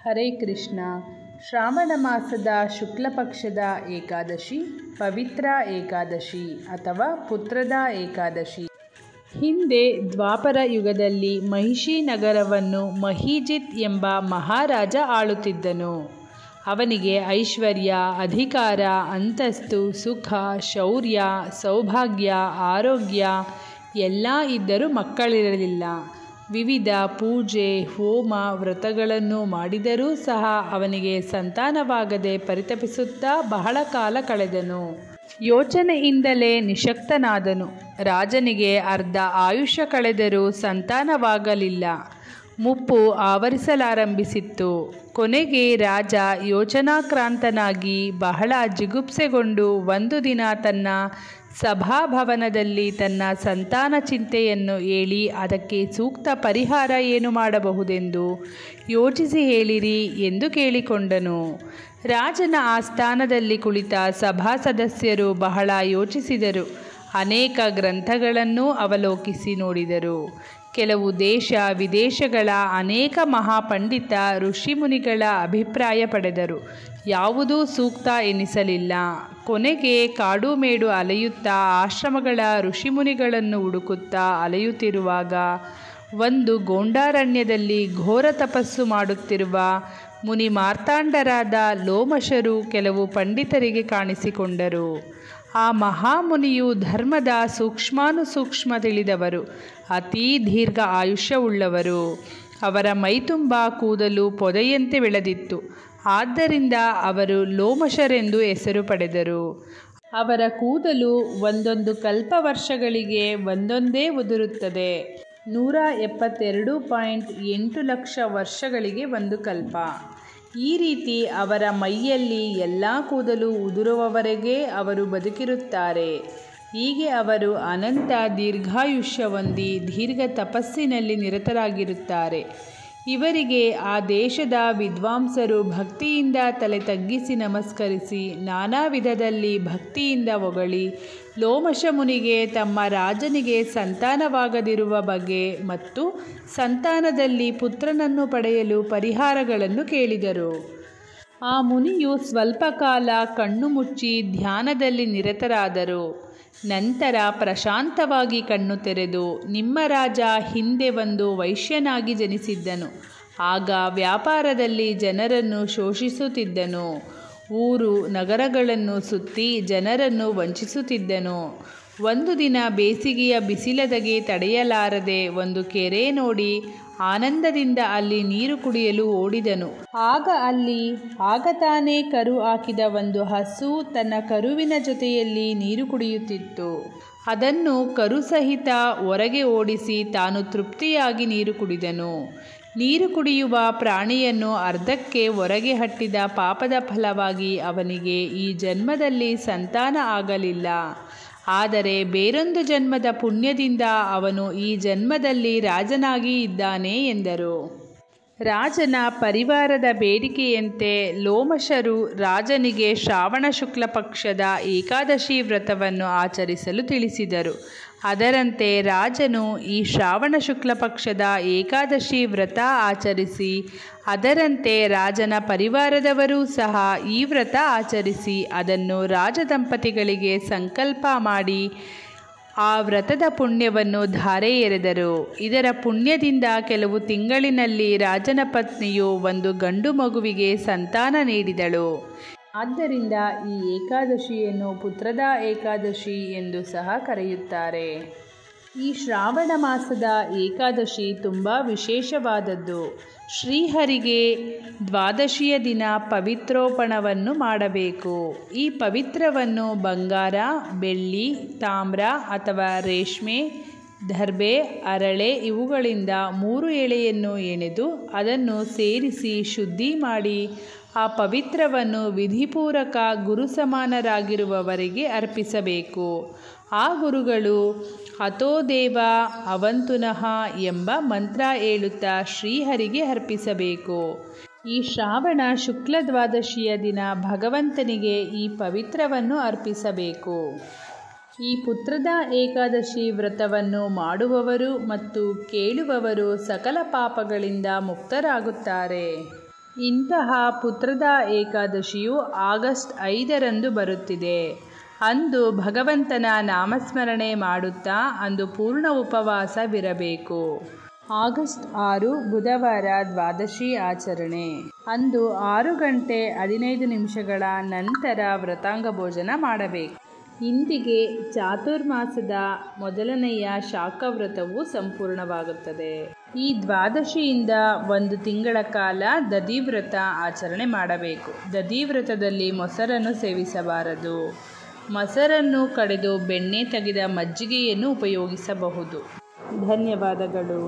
ಹರೇ ಕೃಷ್ಣ. ಶ್ರಾವಣ ಮಾಸದ ಶುಕ್ಲ ಪಕ್ಷದ ಏಕಾದಶಿ ಪವಿತ್ರ ಏಕಾದಶಿ ಅಥವಾ ಪುತ್ರದ ಏಕಾದಶಿ. ಹಿಂದೆ ದ್ವಾಪರ ಯುಗದಲ್ಲಿ ಮಹಿಷಿ ನಗರವನ್ನು ಮಹೀಜಿತ್ ಎಂಬ ಮಹಾರಾಜ ಆಳುತ್ತಿದ್ದನು. ಅವನಿಗೆ ಐಶ್ವರ್ಯ, ಅಧಿಕಾರ, ಅಂತಸ್ತು, ಸುಖ, ಶೌರ್ಯ, ಸೌಭಾಗ್ಯ, ಆರೋಗ್ಯ ಎಲ್ಲ ಇದ್ದರೂ ಮಕ್ಕಳಿರಲಿಲ್ಲ. ವಿವಿಧ ಪೂಜೆ, ಹೋಮ, ವ್ರತಗಳನ್ನು ಮಾಡಿದರೂ ಸಹ ಅವನಿಗೆ ಸಂತಾನವಾಗದೆ ಪರಿತಪಿಸುತ್ತಾ ಬಹಳ ಕಾಲ ಕಳೆದನು. ಯೋಚನೆಯಿಂದಲೇ ನಿಶಕ್ತನಾದನು. ರಾಜನಿಗೆ ಅರ್ಧ ಆಯುಷ್ಯ ಕಳೆದರೂ ಸಂತಾನವಾಗಲಿಲ್ಲ. ಮುಪ್ಪು ಆವರಿಸಲಾರಂಭಿಸಿತ್ತು. ಕೊನೆಗೆ ರಾಜ ಯೋಚನಾಕ್ರಾಂತನಾಗಿ ಬಹಳ ಜಿಗುಪ್ಸೆಗೊಂಡು ಒಂದು ದಿನ ತನ್ನ ಸಭಾಭವನದಲ್ಲಿ ತನ್ನ ಸಂತಾನ ಚಿಂತೆಯನ್ನು ಹೇಳಿ ಅದಕ್ಕೆ ಸೂಕ್ತ ಪರಿಹಾರ ಏನು ಮಾಡಬಹುದೆಂದು ಯೋಚಿಸಿ ಹೇಳಿರಿ ಎಂದು ಕೇಳಿಕೊಂಡನು. ರಾಜನ ಆಸ್ಥಾನದಲ್ಲಿ ಕುಳಿತ ಸಭಾ ಸದಸ್ಯರು ಬಹಳ ಯೋಚಿಸಿದರು. ಅನೇಕ ಗ್ರಂಥಗಳನ್ನು ಅವಲೋಕಿಸಿ ನೋಡಿದರು. ಕೆಲವು ದೇಶ ವಿದೇಶಗಳ ಅನೇಕ ಮಹಾಪಂಡಿತ ಋಷಿಮುನಿಗಳ ಅಭಿಪ್ರಾಯ ಪಡೆದರು. ಯಾವುದೂ ಸೂಕ್ತ ಎನಿಸಲಿಲ್ಲ. ಕೊನೆಗೆ ಕಾಡು ಮೇಡು ಅಲೆಯುತ್ತಾ ಆಶ್ರಮಗಳ ಋಷಿಮುನಿಗಳನ್ನು ಹುಡುಕುತ್ತಾ ಅಲೆಯುತ್ತಿರುವಾಗ ಒಂದು ಗೋಂಡಾರಣ್ಯದಲ್ಲಿ ಘೋರ ತಪಸ್ಸು ಮಾಡುತ್ತಿರುವ ಮುನಿ ಮಾರ್ತಾಂಡರಾದ ಲೋಮಶರು ಕೆಲವು ಪಂಡಿತರಿಗೆ ಕಾಣಿಸಿಕೊಂಡರು. ಆ ಮಹಾಮುನಿಯು ಧರ್ಮದ ಸೂಕ್ಷ್ಮಾನುಸೂಕ್ಷ್ಮ ತಿಳಿದವರು, ಅತೀ ದೀರ್ಘ ಆಯುಷ್ಯವುಳ್ಳವರು. ಅವರ ಮೈತುಂಬ ಕೂದಲು ಪೊದೆಯಂತೆ ಬೆಳೆದಿತ್ತು. ಆದ್ದರಿಂದ ಅವರು ಲೋಮಶರೆಂದು ಹೆಸರು ಪಡೆದರು. ಅವರ ಕೂದಲು ಒಂದೊಂದು ಕಲ್ಪವರ್ಷಗಳಿಗೆ ಒಂದೊಂದೇ ಉದುರುತ್ತದೆ. 172.8 ಲಕ್ಷ ವರ್ಷಗಳಿಗೆ ಒಂದು ಕಲ್ಪ. ಈ ರೀತಿ ಅವರ ಮೈಯಲ್ಲಿ ಎಲ್ಲ ಕೂದಲು ಉದುರುವವರೆಗೆ ಅವರು ಬದುಕಿರುತ್ತಾರೆ. ಹೀಗೆ ಅವರು ಅನಂತ ದೀರ್ಘಾಯುಷ್ಯ ಹೊಂದಿ ದೀರ್ಘ ತಪಸ್ಸಿನಲ್ಲಿ ನಿರತರಾಗಿರುತ್ತಾರೆ. ಇವರಿಗೆ ಆ ದೇಶದ ವಿದ್ವಾಂಸರು ಭಕ್ತಿಯಿಂದ ತಲೆ ತಗ್ಗಿಸಿ ನಮಸ್ಕರಿಸಿ ನಾನಾ ವಿಧದಲ್ಲಿ ಭಕ್ತಿಯಿಂದ ಹೊಗಳಿ ಲೋಮಶ ಮುನಿಗೆ ತಮ್ಮ ರಾಜನಿಗೆ ಸಂತಾನವಾಗದಿರುವ ಬಗೆ ಮತ್ತು ಸಂತಾನದಲ್ಲಿ ಪುತ್ರನನ್ನು ಪಡೆಯಲು ಪರಿಹಾರಗಳನ್ನು ಕೇಳಿದರು. ಆ ಮುನಿಯು ಸ್ವಲ್ಪ ಕಾಲ ಕಣ್ಣು ಮುಚ್ಚಿ ಧ್ಯಾನದಲ್ಲಿ ನಿರತರಾದರು. ನಂತರ ಪ್ರಶಾಂತವಾಗಿ ಕಣ್ಣು ತೆರೆದು, ನಿಮ್ಮ ರಾಜ ಹಿಂದೆ ಒಂದು ವೈಶ್ಯನಾಗಿ ಜನಿಸಿದ್ದನು. ಆಗ ವ್ಯಾಪಾರದಲ್ಲಿ ಜನರನ್ನು ಶೋಷಿಸುತ್ತಿದ್ದನು. ಊರು ನಗರಗಳನ್ನು ಸುತ್ತಿ ಜನರನ್ನು ವಂಚಿಸುತ್ತಿದ್ದನು. ಒಂದು ದಿನ ಬೇಸಿಗೆಯ ಬಿಸಿಲದಗೆ ತಡೆಯಲಾರದೆ ಒಂದು ಕೆರೆ ನೋಡಿ ಆನಂದದಿಂದ ಅಲ್ಲಿ ನೀರು ಕುಡಿಯಲು ಓಡಿದನು. ಆಗ ತಾನೇ ಕರು ಹಾಕಿದ ಒಂದು ಹಸು ತನ್ನ ಕರುವಿನ ಜೊತೆಯಲ್ಲಿ ನೀರು ಕುಡಿಯುತ್ತಿತ್ತು. ಅದನ್ನು ಕರು ಸಹಿತ ಹೊರಗೆ ಓಡಿಸಿ ತಾನು ತೃಪ್ತಿಯಾಗಿ ನೀರು ಕುಡಿದನು. ನೀರು ಕುಡಿಯುವ ಪ್ರಾಣಿಯನ್ನು ಅರ್ಧಕ್ಕೆ ಹೊರಗೆ ಹಟ್ಟಿದ ಪಾಪದ ಫಲವಾಗಿ ಅವನಿಗೆ ಈ ಜನ್ಮದಲ್ಲಿ ಸಂತಾನ ಆಗಲಿಲ್ಲ. ಆದರೆ ಬೇರೊಂದು ಜನ್ಮದ ಪುಣ್ಯದಿಂದ ಅವನು ಈ ಜನ್ಮದಲ್ಲಿ ರಾಜನಾಗಿ ಇದ್ದಾನೆ ಎಂದರು. ರಾಜನ ಪರಿವಾರದ ಬೇಡಿಕೆಯಂತೆ ಲೋಮಶರು ರಾಜನಿಗೆ ಶ್ರಾವಣ ಶುಕ್ಲ ಪಕ್ಷದ ಏಕಾದಶಿ ವ್ರತವನ್ನು ಆಚರಿಸಲು ತಿಳಿಸಿದರು. ಅದರಂತೆ ರಾಜನು ಈ ಶ್ರಾವಣ ಶುಕ್ಲ ಪಕ್ಷದ ಏಕಾದಶಿ ವ್ರತ ಆಚರಿಸಿ, ಅದರಂತೆ ರಾಜನ ಪರಿವಾರದವರೂ ಸಹ ಈ ವ್ರತ ಆಚರಿಸಿ ಅದನ್ನು ರಾಜದಂಪತಿಗಳಿಗೆ ಸಂಕಲ್ಪ ಮಾಡಿ ಆ ವ್ರತದ ಪುಣ್ಯವನ್ನು ಧಾರೆ ಎರೆದರು. ಇದರ ಪುಣ್ಯದಿಂದ ಕೆಲವು ತಿಂಗಳಿನಲ್ಲಿ ರಾಜನ ಪತ್ನಿಯು ಒಂದು ಗಂಡು ಮಗುವಿಗೆ ಸಂತಾನ ನೀಡಿದಳು. ಆದ್ದರಿಂದ ಈ ಏಕಾದಶಿಯನ್ನು ಪುತ್ರದ ಏಕಾದಶಿ ಎಂದು ಸಹ ಕರೆಯುತ್ತಾರೆ. ಈ ಶ್ರಾವಣ ಮಾಸದ ಏಕಾದಶಿ ತುಂಬ ವಿಶೇಷವಾದದ್ದು. ಶ್ರೀಹರಿಗೆ ದ್ವಾದಶಿಯ ದಿನ ಪವಿತ್ರೋಪಣವನ್ನು ಮಾಡಬೇಕು. ಈ ಪವಿತ್ರವನ್ನು ಬಂಗಾರ, ಬೆಳ್ಳಿ, ತಾಮ್ರ ಅಥವಾ ರೇಷ್ಮೆ, ದರ್ಬೆ, ಹರಳೆ ಇವುಗಳಿಂದ 3 ಎಳೆಯನ್ನು ಎಣೆದು ಅದನ್ನು ಸೇರಿಸಿ ಶುದ್ಧಿ ಮಾಡಿ ಆ ಪವಿತ್ರವನ್ನು ವಿಧಿಪೂರ್ವಕ ಗುರು ಸಮಾನರಾಗಿರುವವರಿಗೆ ಅರ್ಪಿಸಬೇಕು. ಆ ಗುರುಗಳು ಅತೋ ದೇವ ಅವಂತುನಃ ಎಂಬ ಮಂತ್ರ ಹೇಳುತ್ತಾ ಶ್ರೀಹರಿಗೆ ಅರ್ಪಿಸಬೇಕು. ಈ ಶ್ರಾವಣ ಶುಕ್ಲ ದ್ವಾದಶಿಯ ದಿನ ಭಗವಂತನಿಗೆ ಈ ಪವಿತ್ರವನ್ನು ಅರ್ಪಿಸಬೇಕು. ಈ ಪುತ್ರದ ಏಕಾದಶಿ ವ್ರತವನ್ನು ಮಾಡುವವರು ಮತ್ತು ಕೇಳುವವರು ಸಕಲ ಪಾಪಗಳಿಂದ ಮುಕ್ತರಾಗುತ್ತಾರೆ. ಇಂತಹ ಪುತ್ರದ ಏಕಾದಶಿಯು ಆಗಸ್ಟ್ 5ರಂದು ಬರುತ್ತಿದೆ. ಅಂದು ಭಗವಂತನ ನಾಮಸ್ಮರಣೆ ಮಾಡುತ್ತಾ ಅಂದು ಪೂರ್ಣ ಉಪವಾಸವಿರಬೇಕು. ಆಗಸ್ಟ್ 6 ಬುಧವಾರ ದ್ವಾದಶಿ ಆಚರಣೆ. ಅಂದು 6 ಗಂಟೆ 15 ನಿಮಿಷಗಳ ನಂತರ ವ್ರತಾಂಗ ಭೋಜನ ಮಾಡಬೇಕು. ಇಂದಿಗೆ ಚಾತುರ್ಮಾಸದ ಮೊದಲನೆಯ ಶಾಖವ್ರತವು ಸಂಪೂರ್ಣವಾಗುತ್ತದೆ. ಈ ದ್ವಾದಶಿಯಿಂದ 1 ತಿಂಗಳ ಕಾಲ ದಧಿವ್ರತ ಆಚರಣೆ ಮಾಡಬೇಕು. ದಧಿವ್ರತದಲ್ಲಿ ಮೊಸರನ್ನು ಸೇವಿಸಬಾರದು. ಮೊಸರನ್ನು ಕಡೆದು ಬೆಣ್ಣೆ ತೆಗೆದ ಮಜ್ಜಿಗೆಯನ್ನು ಉಪಯೋಗಿಸಬಹುದು. ಧನ್ಯವಾದಗಳು.